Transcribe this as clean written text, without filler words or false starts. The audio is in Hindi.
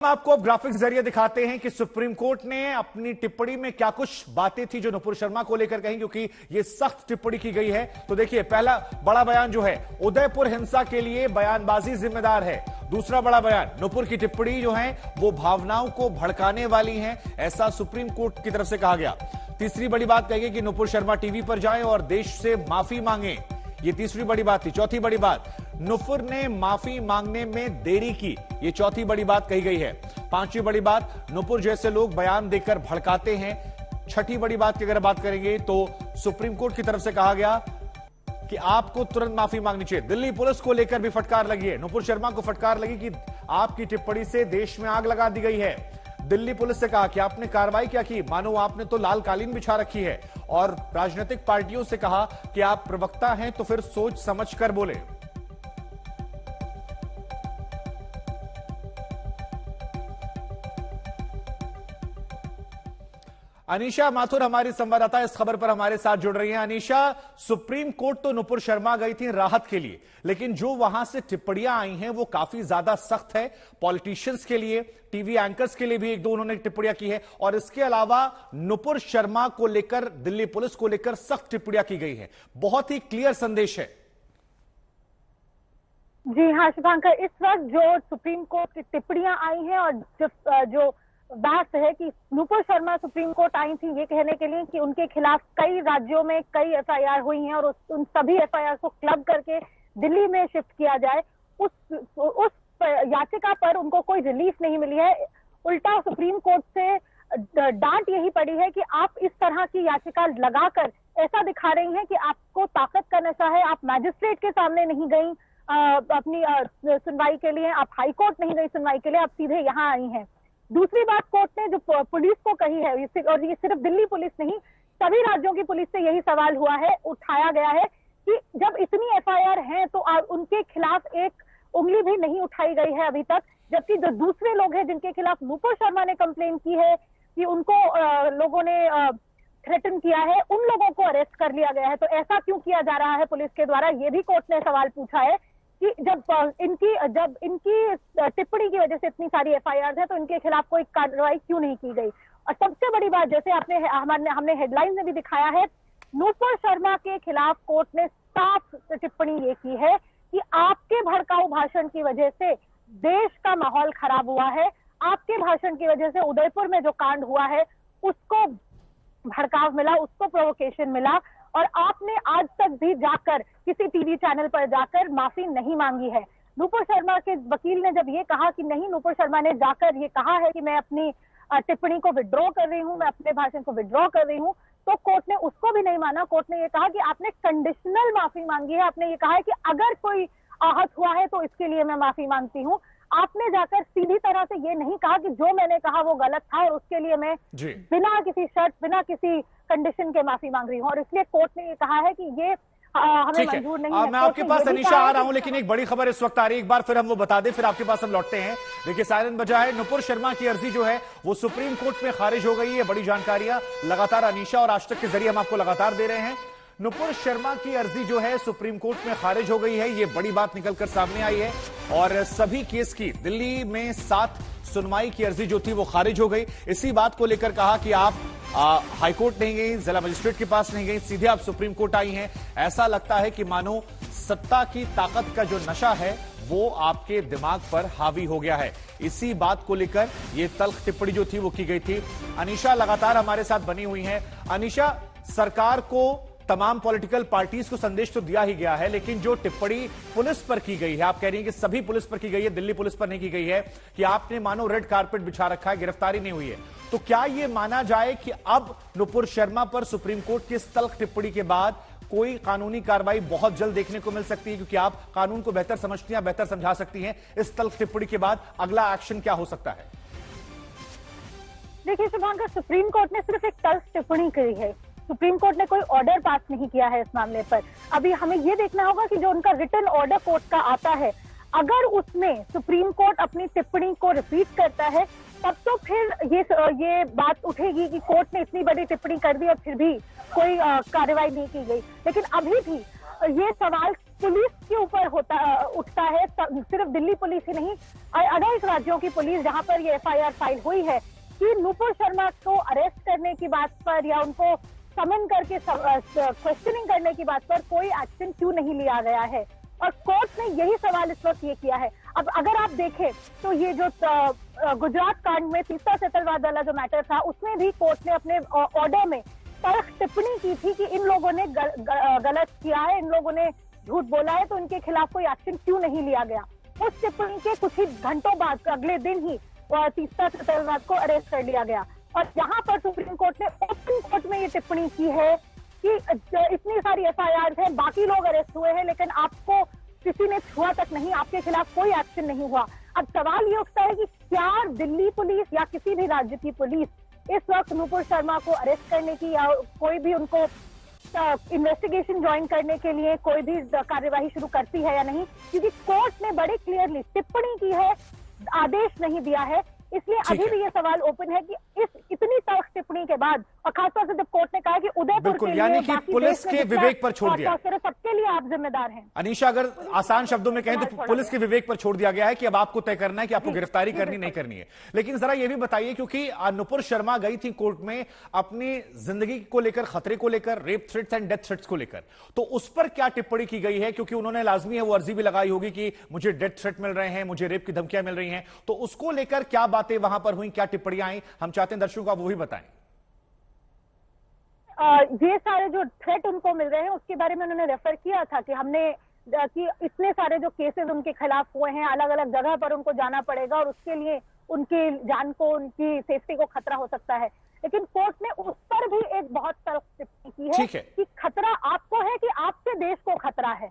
आपको अब ग्राफिक्स जरिए दिखाते हैं कि सुप्रीम कोर्ट ने अपनी टिप्पणी में क्या कुछ बातें थी जो नुपुर शर्मा को लेकर कही, क्योंकि यह सख्त टिप्पणी की गई है। तो देखिए, पहला बड़ा बयान जो है, उदयपुर हिंसा के लिए बयानबाजी जिम्मेदार है। दूसरा बड़ा बयान, नुपुर की टिप्पणी जो है वो भावनाओं को भड़काने वाली है, ऐसा सुप्रीम कोर्ट की तरफ से कहा गया। तीसरी बड़ी बात कही गई कि नुपुर शर्मा टीवी पर जाएं और देश से माफी मांगे, ये तीसरी बड़ी बात थी। चौथी बड़ी बात, नुपुर ने माफी मांगने में देरी की, ये चौथी बड़ी बात कही गई है। पांचवी बड़ी बात, नुपुर जैसे लोग बयान देकर भड़काते हैं। छठी बड़ी बात की अगर बात करेंगे तो सुप्रीम कोर्ट की तरफ से कहा गया कि आपको तुरंत माफी मांगनी चाहिए। दिल्ली पुलिस को लेकर भी फटकार लगी है, नुपुर शर्मा को फटकार लगी कि आपकी टिप्पणी से देश में आग लगा दी गई है। दिल्ली पुलिस से कहा कि आपने कार्रवाई क्या की, मानो आपने तो लाल कालीन बिछा रखी है। और राजनीतिक पार्टियों से कहा कि आप प्रवक्ता हैं तो फिर सोच समझ कर बोले। अनीशा माथुर हमारी संवाददाता इस खबर पर हमारे साथ जुड़ रही हैं। अनीशा, सुप्रीम कोर्ट तो नुपुर शर्मा गई थी राहत के लिए, लेकिन जो वहां से टिप्पणियां आई हैं वो काफी ज्यादा सख्त है। पॉलिटिशियंस के लिए, टीवी एंकर्स के लिए भी एक दो उन्होंने टिप्पणियां की है, और इसके अलावा नुपुर शर्मा को लेकर, दिल्ली पुलिस को लेकर सख्त टिप्पणियां की गई है। बहुत ही क्लियर संदेश है। जी हाँ शुभांकर, इस वक्त जो सुप्रीम कोर्ट की टिप्पणियां आई हैं और जो बात है कि नुपुर शर्मा सुप्रीम कोर्ट आई थी ये कहने के लिए कि उनके खिलाफ कई राज्यों में कई एफआईआर हुई हैं और उन सभी एफआईआर को क्लब करके दिल्ली में शिफ्ट किया जाए, उस याचिका पर उनको कोई रिलीफ नहीं मिली है। उल्टा सुप्रीम कोर्ट से डांट यही पड़ी है कि आप इस तरह की याचिका लगाकर ऐसा दिखा रही हैं कि आपको ताकत का नशा है। आप मैजिस्ट्रेट के सामने नहीं गई अपनी सुनवाई के लिए, आप हाईकोर्ट नहीं गई सुनवाई के लिए, आप सीधे यहाँ आई हैं। दूसरी बात कोर्ट ने जो पुलिस को कही है, और ये सिर्फ दिल्ली पुलिस नहीं, सभी राज्यों की पुलिस से यही सवाल हुआ है, उठाया गया है कि जब इतनी एफआईआर हैं तो उनके खिलाफ एक उंगली भी नहीं उठाई गई है अभी तक। जबकि जो दूसरे लोग हैं जिनके खिलाफ नुपुर शर्मा ने कंप्लेन की है कि उनको लोगों ने थ्रेटन किया है, उन लोगों को अरेस्ट कर लिया गया है। तो ऐसा क्यों किया जा रहा है पुलिस के द्वारा, ये भी कोर्ट ने सवाल पूछा है कि जब इनकी टिप्पणी की वजह से इतनी सारी एफआईआर है तो इनके खिलाफ कोई कार्रवाई क्यों नहीं की गई। और सबसे बड़ी बात, जैसे हमने हेडलाइन में भी दिखाया है, नुपुर शर्मा के खिलाफ कोर्ट ने साफ टिप्पणी ये की है कि आपके भड़काऊ भाषण की वजह से देश का माहौल खराब हुआ है, आपके भाषण की वजह से उदयपुर में जो कांड हुआ है उसको भड़काव मिला, उसको प्रोवोकेशन मिला, और आपने आज तक भी जाकर किसी टीवी चैनल पर जाकर माफी नहीं मांगी है। नुपुर शर्मा के वकील ने जब ये कहा कि नहीं, नुपुर शर्मा ने जाकर ये कहा है कि मैं अपनी टिप्पणी को विड्रॉ कर रही हूं, मैं अपने भाषण को विड्रॉ कर रही हूं, तो कोर्ट ने उसको भी नहीं माना। कोर्ट ने ये कहा कि आपने कंडीशनल माफी मांगी है, आपने ये कहा है कि अगर कोई आहत हुआ है तो इसके लिए मैं माफी मांगती हूँ। आपने जाकर सीधी तरह से ये नहीं कहा कि जो मैंने कहा वो गलत था और उसके लिए मैं बिना किसी शर्त, बिना किसी कंडीशन के माफी मांग रही हूँ, और इसलिए कोर्ट ने ये कहा है कि ये हमें मंजूर नहीं है। मैं आपके पास अनीशा आ रहा हूं, लेकिन एक बड़ी खबर इस वक्त आ रही है, एक बार फिर हम वो बता दें, फिर आपके पास हम लौटते हैं। देखिए, सायरन बजा है, नुपुर शर्मा की अर्जी जो है वो सुप्रीम कोर्ट में खारिज हो गई है। बड़ी जानकारियां लगातार अनीशा और आज तक के जरिए हम आपको लगातार दे रहे हैं। नुपुर शर्मा की अर्जी जो है सुप्रीम कोर्ट में खारिज हो गई है, ये बड़ी बात निकलकर सामने आई है। और सभी केस की दिल्ली में 7 सुनवाई की अर्जी जो थी वो खारिज हो गई। इसी बात को लेकर कहा कि आप हाईकोर्ट नहीं गई, जिला मजिस्ट्रेट के पास नहीं गई, सीधे आप सुप्रीम कोर्ट आई हैं। ऐसा लगता है कि मानो सत्ता की ताकत का जो नशा है वो आपके दिमाग पर हावी हो गया है। इसी बात को लेकर ये तल्ख टिप्पणी जो थी वो की गई थी। अनीशा लगातार हमारे साथ बनी हुई हैं। अनीशा, सरकार को, तमाम पॉलिटिकल पार्टीज को संदेश तो दिया ही गया है, लेकिन जो टिप्पणी पुलिस पर की गई है, आप कह रही हैं कि सभी पुलिस पर की गई है, दिल्ली पुलिस पर नहीं की गई है, कि आपने मानो रेड कारपेट बिछा रखा है, गिरफ्तारी नहीं हुई है, तो क्या यह माना जाए कि अब नुपुर शर्मा पर सुप्रीम कोर्ट की इस तल्ख टिप्पणी के बाद कोई कानूनी कार्रवाई बहुत जल्द देखने को मिल सकती है? क्योंकि आप कानून को बेहतर समझती हैं, बेहतर समझा सकती हैं। इस तल्ख टिप्पणी के बाद अगला एक्शन क्या हो सकता है? देखिए शुभांकर, सुप्रीम कोर्ट ने सिर्फ एक तल्ख टिप्पणी करी है, सुप्रीम कोर्ट ने कोई ऑर्डर पास नहीं किया है इस मामले पर। अभी हमें यह देखना होगा कि जो उनका रिटन ऑर्डर कोर्ट का आता है, अगर उसमें सुप्रीम कोर्ट अपनी टिप्पणी को रिपीट करता है तब तो फिर ये बात उठेगी कि कोर्ट ने इतनी बड़ी टिप्पणी कर दी और फिर भी कोई कार्रवाई नहीं की गई। लेकिन अभी भी ये सवाल पुलिस सबके ऊपर उठता है। सिर्फ दिल्ली पुलिस ही नहीं, अनेक राज्यों की पुलिस जहां पर ये एफआईआर फाइल हुई है कि नुपुर शर्मा को अरेस्ट करने की बात पर या उनको समन करके क्वेश्चनिंग करने की बात पर कोई एक्शन क्यों नहीं लिया गया है। और कोर्ट ने यही सवाल इस वक्त ये किया है। अब अगर आप देखें तो ये जो गुजरात कांड में तीस्ता सेतलवाद वाला जो मैटर था, उसमें भी कोर्ट ने अपने ऑर्डर में तल्ख टिप्पणी की थी कि इन लोगों ने गलत किया है, इन लोगों ने झूठ बोला है, तो इनके खिलाफ कोई एक्शन क्यों नहीं लिया गया। उस टिप्पणी के कुछ ही घंटों बाद अगले दिन ही तीस्ता सेतलवाद को अरेस्ट कर लिया गया। और यहाँ पर सुप्रीम कोर्ट ने ओपन कोर्ट में ये टिप्पणी की है कि इतनी सारी एफआईआर हैं, बाकी लोग अरेस्ट हुए हैं, लेकिन आपको किसी ने छुआ तक नहीं, आपके खिलाफ कोई एक्शन नहीं हुआ। अब सवाल ये उठता है कि क्या दिल्ली पुलिस या किसी भी राज्य की पुलिस इस वक्त नुपुर शर्मा को अरेस्ट करने की या कोई भी उनको इन्वेस्टिगेशन ज्वाइन करने के लिए कोई भी कार्यवाही शुरू करती है या नहीं, क्योंकि कोर्ट ने बड़े क्लियरली टिप्पणी की है, आदेश नहीं दिया है। इसलिए अभी भी ये सवाल ओपन है कि इस इतनी तल्ख टिप्पणी के बाद, और खासतौर से जब कोर्ट ने कहा कि उदयपुर के लिए यानी कि पुलिस के विवेक पर छोड़ दिया, सबके लिए आप जिम्मेदार हैं। अनीशा, अगर आसान शब्दों में कहें तो पुलिस के विवेक पर छोड़ दिया गया है कि अब आपको तय करना है कि आपको गिरफ्तारी करनी नहीं करनी है। लेकिन जरा यह भी बताइए, क्योंकि नुपुर शर्मा गई थी कोर्ट में अपनी जिंदगी को लेकर, खतरे को लेकर, rape threats and death threats को लेकर, तो उस पर क्या टिप्पणी की गई है? क्योंकि उन्होंने लाजमी है वो अर्जी भी लगाई होगी कि मुझे डेथ थ्रेट मिल रहे हैं, मुझे रेप की धमकियां मिल रही हैं, तो उसको लेकर क्या बातें वहां पर हुई, क्या टिप्पणियां आई, हम चाहते हैं दर्शकों को आप वो भी बताएं। ये सारे जो थ्रेट उनको मिल रहे हैं उसके बारे में उन्होंने रेफर किया था कि कि इतने सारे जो केसेस उनके खिलाफ हुए हैं, अलग अलग जगह पर उनको जाना पड़ेगा और उसके लिए उनकी जान को, उनकी सेफ्टी को खतरा हो सकता है। लेकिन कोर्ट ने उस पर भी एक बहुत तल्ख टिप्पणी की है कि खतरा आपको है कि आपसे देश को खतरा है।